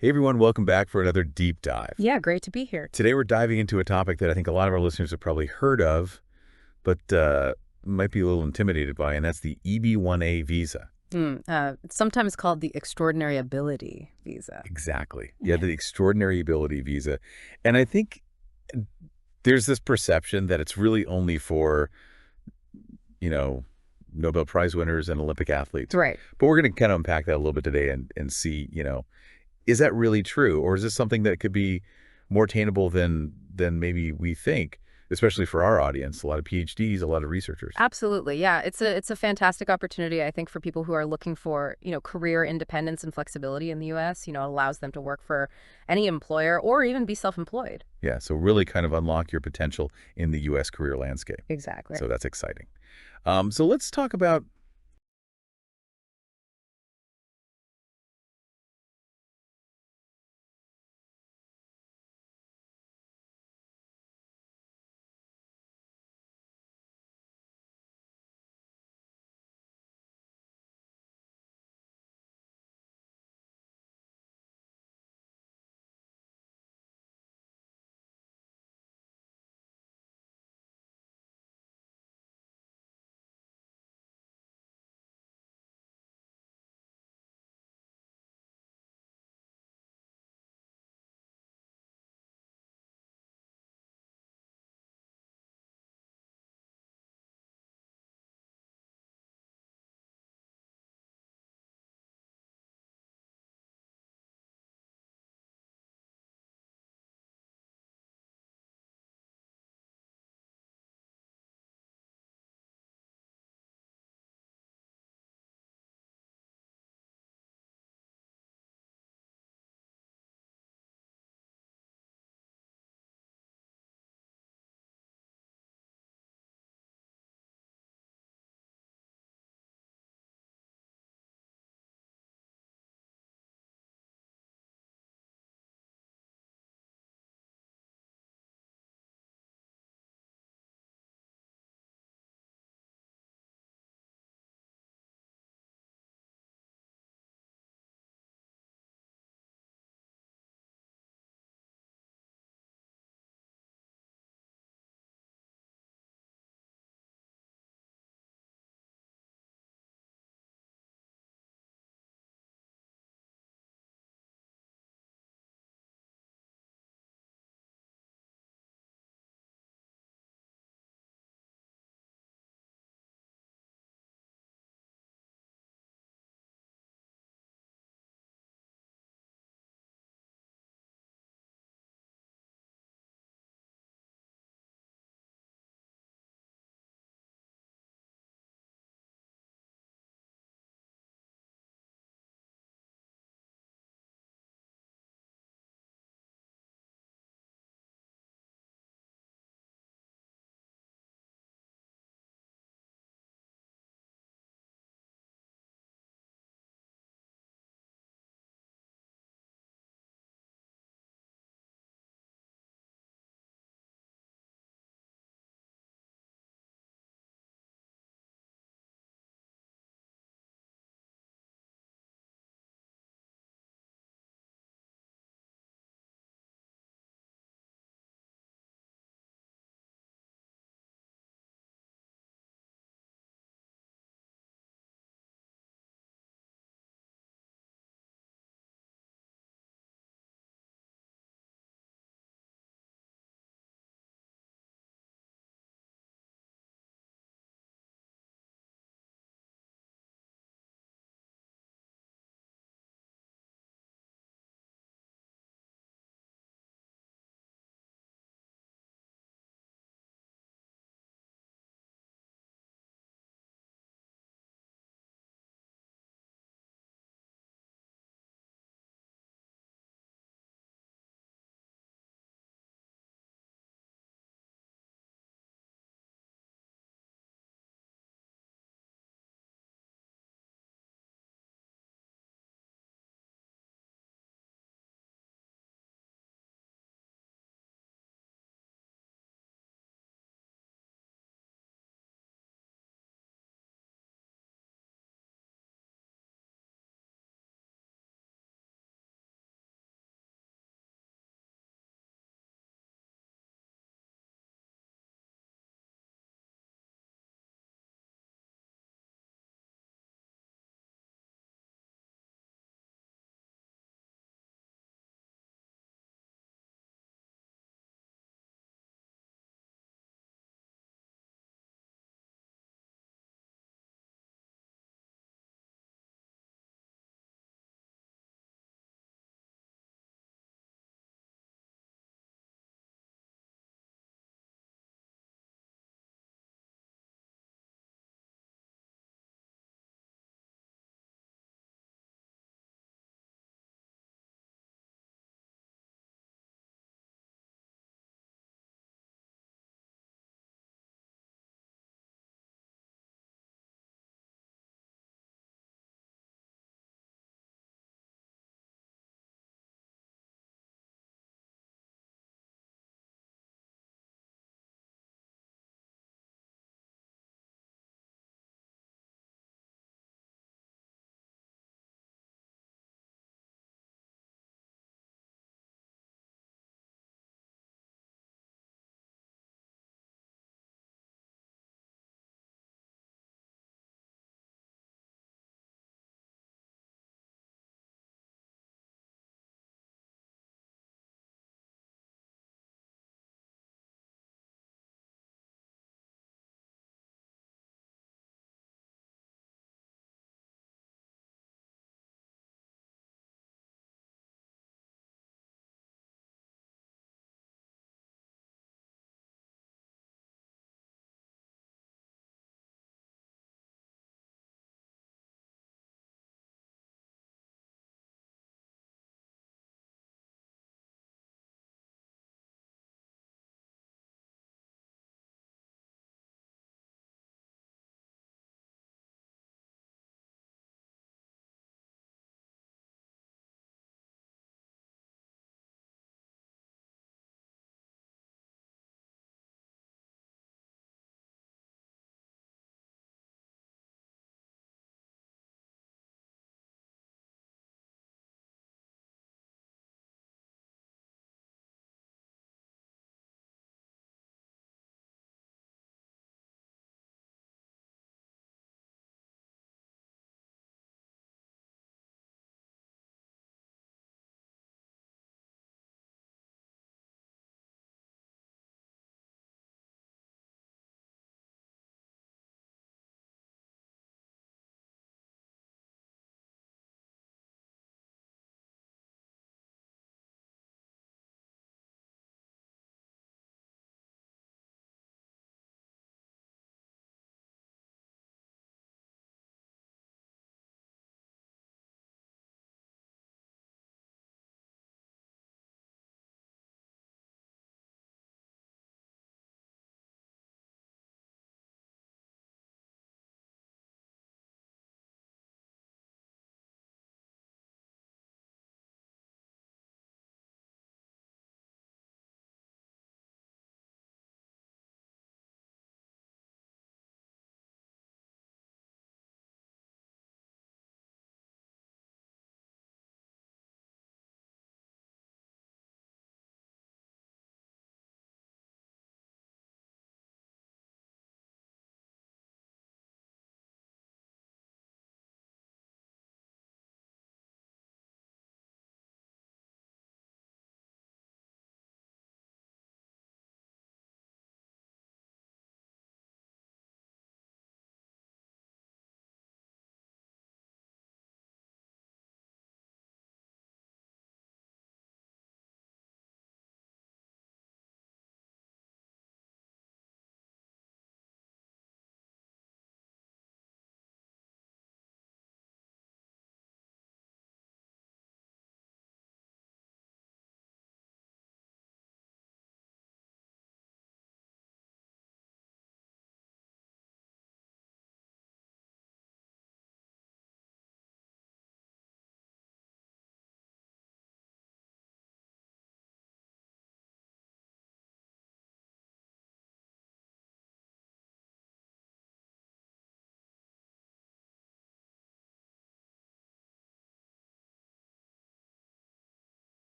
Hey everyone, welcome back for another deep dive. Yeah, great to be here. Today we're diving into a topic that I think a lot of our listeners have probably heard of, but might be a little intimidated by, and that's the EB1A visa. It's sometimes called the Extraordinary Ability Visa. Exactly. Yeah, the extraordinary ability visa. And I think there's this perception that it's really only for, you know, Nobel Prize winners and Olympic athletes. Right. But we're going to kind of unpack that a little bit today and see, is that really true? Or is this something that could be more attainable than maybe we think, especially for our audience, a lot of PhDs, a lot of researchers? Absolutely. Yeah, it's a fantastic opportunity, I think, for people who are looking for, career independence and flexibility in the US. It allows them to work for any employer or even be self-employed. Yeah, so really kind of unlock your potential in the U.S. career landscape. Exactly. So that's exciting. So let's talk about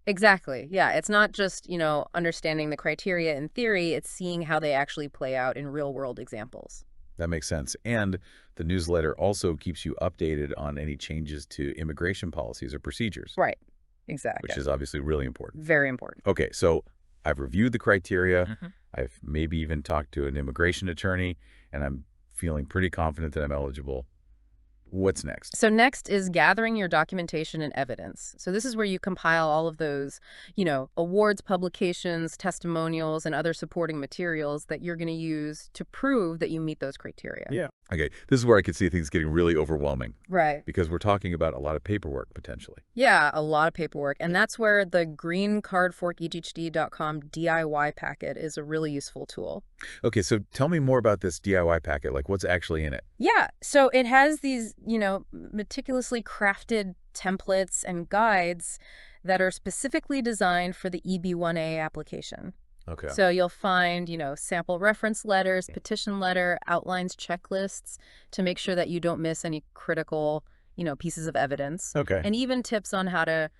Exactly. Yeah. It's not just, understanding the criteria in theory, it's seeing how they actually play out in real world examples. That makes sense. And the newsletter also keeps you updated on any changes to immigration policies or procedures, Right. Exactly. which is obviously really important. Very important. Okay, so I've reviewed the criteria. hmm I've maybe even talked to an immigration attorney, and I'm feeling pretty confident that I'm eligible. What's next? So next is gathering your documentation and evidence. So this is where you compile all of those, awards, publications, testimonials, and other supporting materials that you're going to use to prove that you meet those criteria. Yeah. Okay, this is where I could see things getting really overwhelming Right. because we're talking about a lot of paperwork potentially. Yeah, a lot of paperwork. And that's where the greencardforphd.com DIY packet is a really useful tool. Okay, so tell me more about this DIY packet, like what's actually in it. Yeah, so it has these, meticulously crafted templates and guides that are specifically designed for the EB1A application. Okay. So you'll find, sample reference letters, petition letter, outlines, checklists to make sure that you don't miss any critical, pieces of evidence. Okay. And even tips on how to,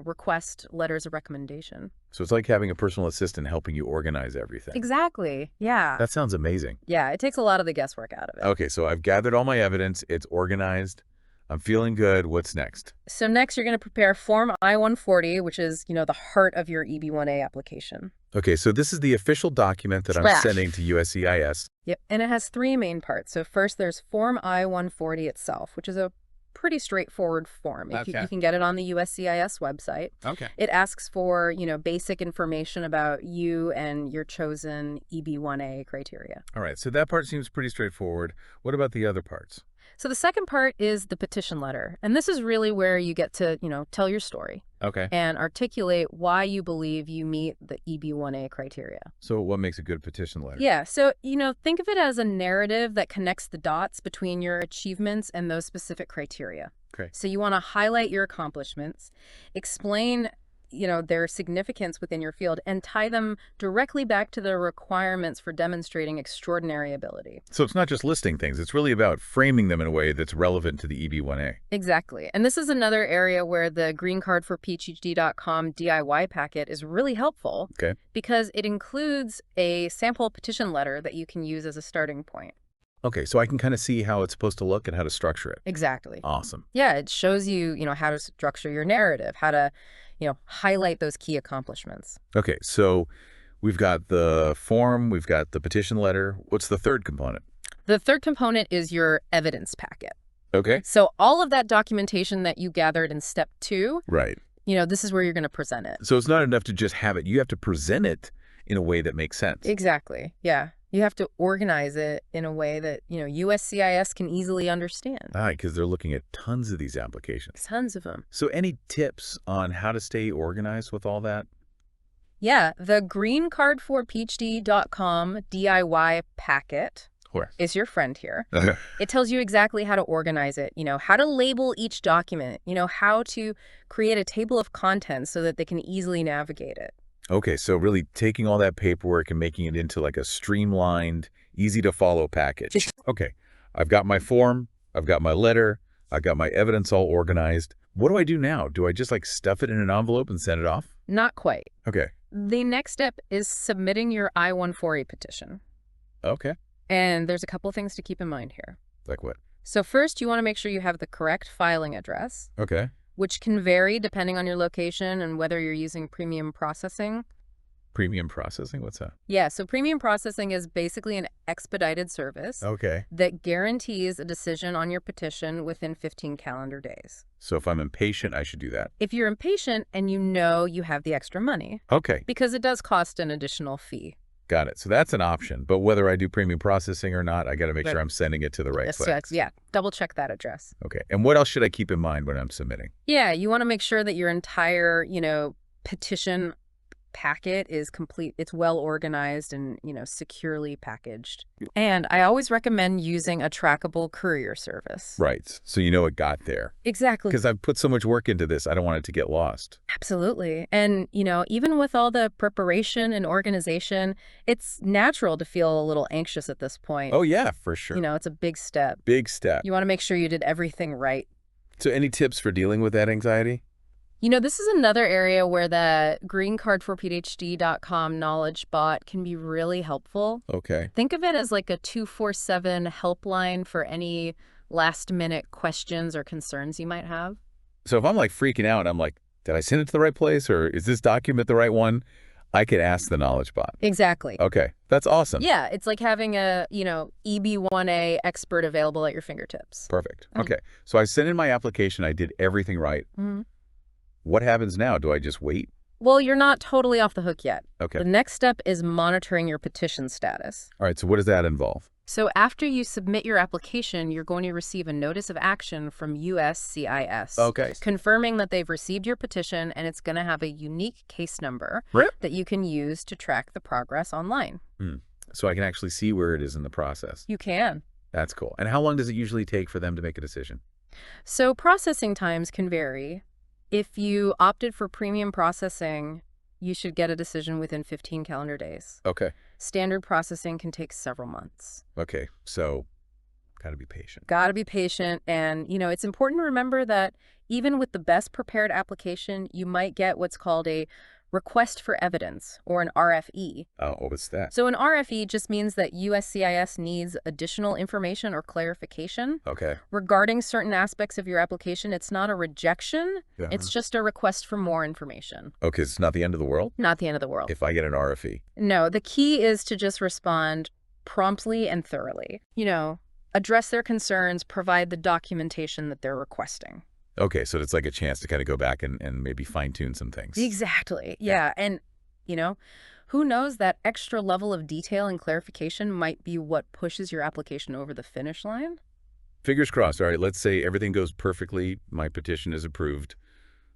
request letters of recommendation. So it's like having a personal assistant helping you organize everything. Exactly. Yeah. That sounds amazing. Yeah, it takes a lot of the guesswork out of it. Okay, so I've gathered all my evidence. It's organized. I'm feeling good. What's next? So next, you're going to prepare Form I-140, which is, the heart of your EB1A application. Okay, so this is the official document that I'm Trash. sending to USCIS. Yep, and it has three main parts. So first, there's Form I-140 itself, which is a pretty straightforward form. Okay. You can get it on the USCIS website. Okay. It asks for, basic information about you and your chosen EB1A criteria. All right, so that part seems pretty straightforward. What about the other parts? So the second part is the petition letter. And this is really where you get to, tell your story Okay. and articulate why you believe you meet the EB1A criteria. So what makes a good petition letter? Yeah, so, think of it as a narrative that connects the dots between your achievements and those specific criteria. Okay. So you want to highlight your accomplishments, explain, their significance within your field, and tie them directly back to the requirements for demonstrating extraordinary ability. So it's not just listing things. It's really about framing them in a way that's relevant to the EB1A. Exactly. And this is another area where the greencardforphd.com DIY packet is really helpful. Okay. Because it includes a sample petition letter that you can use as a starting point. Okay, so I can kind of see how it's supposed to look and how to structure it. Exactly. Awesome. Yeah, it shows you, how to structure your narrative, how to, highlight those key accomplishments. Okay, so we've got the form, we've got the petition letter. What's the third component? The third component is your evidence packet. Okay. So all of that documentation that you gathered in step 2, Right. this is where you're going to present it. So it's not enough to just have it. You have to present it in a way that makes sense. Exactly. Yeah. You have to organize it in a way that, USCIS can easily understand. All right, because they're looking at tons of these applications. Tons of them. So any tips on how to stay organized with all that? Yeah. The greencardforphd.com DIY packet Where? is your friend here. Okay. It tells you exactly how to organize it, how to label each document, how to create a table of contents so that they can easily navigate it. Okay, so really taking all that paperwork and making it into like a streamlined, easy to follow package. Okay, I've got my form, I've got my letter, I've got my evidence all organized. What do I do now? Do I just like stuff it in an envelope and send it off? Not quite. Okay. The next step is submitting your I-140 petition. Okay. And there's a couple things to keep in mind here. Like what? So first, you want to make sure you have the correct filing address, Okay. which can vary depending on your location and whether you're using premium processing. Premium processing? What's that? Yeah, so premium processing is basically an expedited service Okay. that guarantees a decision on your petition within 15 calendar days. So if I'm impatient, I should do that. If you're impatient and you have the extra money, Okay. because it does cost an additional fee. Got it. So that's an option. But whether I do premium processing or not, I got to make Right. sure I'm sending it to the right Yes, place. yeah, double check that address. Okay. And what else should I keep in mind when I'm submitting? Yeah, you want to make sure that your entire, petition packet is complete. It's well organized and, securely packaged. And I always recommend using a trackable courier service. Right. So you know it got there. Exactly. Because I've put so much work into this, I don't want it to get lost. Absolutely. And, even with all the preparation and organization, it's natural to feel a little anxious at this point. Oh, yeah, for sure. It's a big step. Big step. You want to make sure you did everything right. So any tips for dealing with that anxiety? This is another area where the greencardforphd.com knowledge bot can be really helpful. Okay. Think of it as like a 247 helpline for any last-minute questions or concerns you might have. So if I'm like freaking out and I'm like, did I send it to the right place or is this document the right one? I could ask the knowledge bot. Exactly. Okay. That's awesome. Yeah, it's like having a, EB1A expert available at your fingertips. Perfect. Okay. So I sent in my application. I did everything right. Mm-hmm. What happens now? Do I just wait? Well, you're not totally off the hook yet. Okay. The next step is monitoring your petition status. All right. So what does that involve? So after you submit your application, you're going to receive a notice of action from USCIS. Okay. Confirming that they've received your petition, and it's going to have a unique case number that you can use to track the progress online. So I can actually see where it is in the process. You can. That's cool. And how long does it usually take for them to make a decision? So processing times can vary. If you opted for premium processing, you should get a decision within 15 calendar days. Okay. Standard processing can take several months. Okay. So got to be patient. Got to be patient. And, it's important to remember that even with the best prepared application, you might get what's called a request for evidence, or an RFE. Oh, what's that? So an RFE just means that USCIS needs additional information or clarification regarding certain aspects of your application. It's not a rejection. Yeah. It's just a request for more information. Okay, it's not the end of the world? Not the end of the world. If I get an RFE? No, the key is to just respond promptly and thoroughly. Address their concerns, provide the documentation that they're requesting. Okay, so it's like a chance to kind of go back and maybe fine-tune some things. Exactly. Yeah. And, who knows, that extra level of detail and clarification might be what pushes your application over the finish line. Fingers crossed. All right, let's say everything goes perfectly. My petition is approved.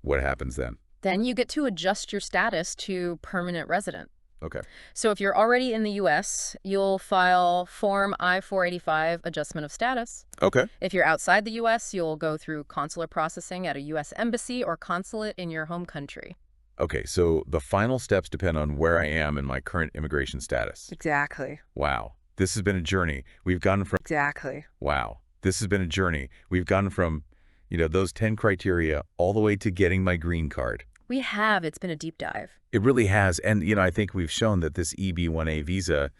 What happens then? Then you get to adjust your status to permanent resident. Okay. So if you're already in the U.S., you'll file Form I-485 Adjustment of Status. Okay. If you're outside the U.S., you'll go through consular processing at a U.S. embassy or consulate in your home country. Okay, so the final steps depend on where I am in my current immigration status. Exactly. Wow. This has been a journey. We've gone from... Exactly. Wow. This has been a journey. We've gone from, those 10 criteria all the way to getting my green card. We have. It's been a deep dive. It really has. And, I think we've shown that this EB1A visa,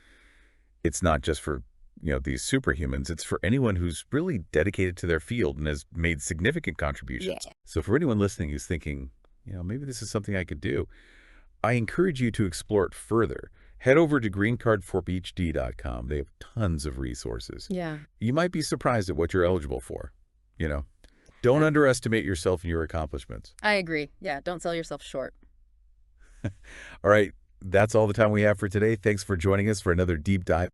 it's not just for, these superhumans. It's for anyone who's really dedicated to their field and has made significant contributions. Yeah. So for anyone listening who's thinking, maybe this is something I could do, I encourage you to explore it further. Head over to greencardforphd.com. They have tons of resources. Yeah. You might be surprised at what you're eligible for, Don't underestimate yourself and your accomplishments. I agree. Yeah, don't sell yourself short. All right, that's all the time we have for today. Thanks for joining us for another deep dive.